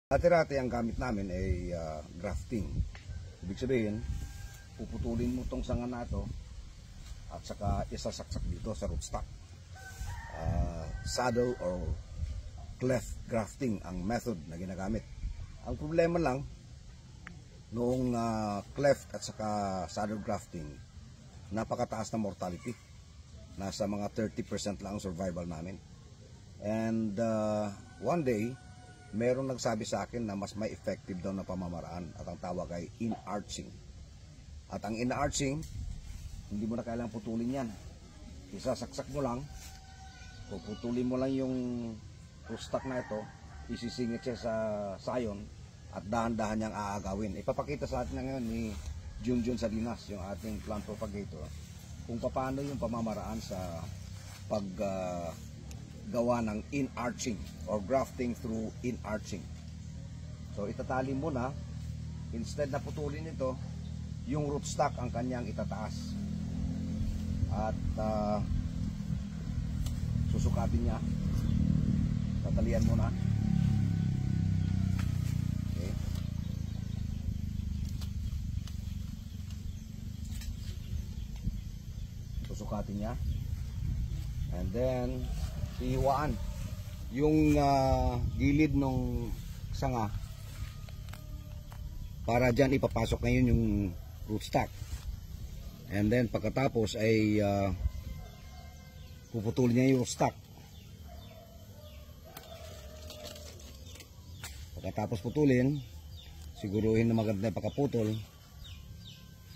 Dati-dati ang gamit namin ay grafting. Ibig sabihin, puputulin mo tong sanga na ito at saka isasaksak dito sa rootstock. Saddle or cleft grafting ang method na ginagamit. Ang problema lang, noong cleft at saka saddle grafting, napakataas na mortality. Nasa mga 30% lang ang survival namin. And one day, meron nagsabi sa akin na mas may effective daw na pamamaraan at ang tawag ay in-arching. At ang in-arching, hindi mo na kailangang putulin yan. Isasaksak mo lang, puputulin mo lang yung rootstock na ito, isisingit siya sa sayon at dahan-dahan niyang aagawin. Ipapakita sa atin ngayon ni Junjun Salinas, yung ating plant propagator, kung paano yung pamamaraan sa gawa ng in-arching or grafting through in-arching. So itatali mo na, instead na putulin ito, yung rootstock ang kanyang itataas. At susukatin niya. Tatalian mo na. Okay. Susukatin niya. And then ihiwaan yung gilid ng sanga para dyan ipapasok ngayon yung rootstock. And then pagkatapos ay puputulin niya yung rootstock. Pagkatapos putulin, siguruhin na maganda yung pagkaputol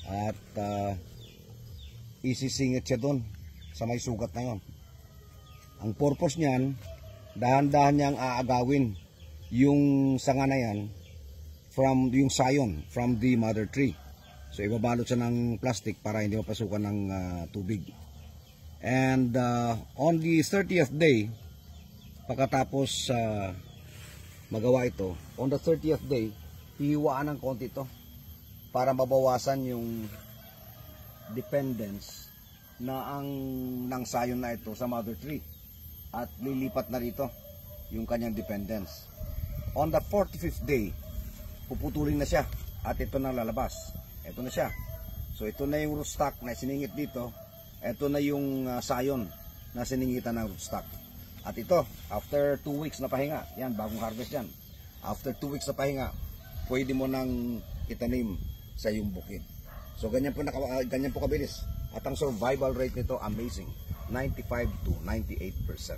at isisingit siya doon sa may sugat na yon. Ang purpose niyan, dahan-dahan niyang aagawin yung sanga na yan from yung sayon, from the mother tree. So ibabalot siya ng plastic para hindi mapasukan ng tubig. And on the 30th day, pagkatapos magawa ito, on the 30th day, hihiwaan ng konti ito para mabawasan yung dependence na ng sayon na ito sa mother tree. At lilipat na rito yung kanyang dependence. On the 45th day, puputulin na siya at ito na lalabas. Ito na siya. So ito na yung rootstock na siningit dito. Ito na yung sayon na siningitan ng rootstock. At ito, after 2 weeks na pahinga, yan, bagong harvest yan. After 2 weeks na pahinga, pwede mo nang itanim sa iyong bukid. So ganyan po kabilis. At ang survival rate nito, amazing. 95 to 98%.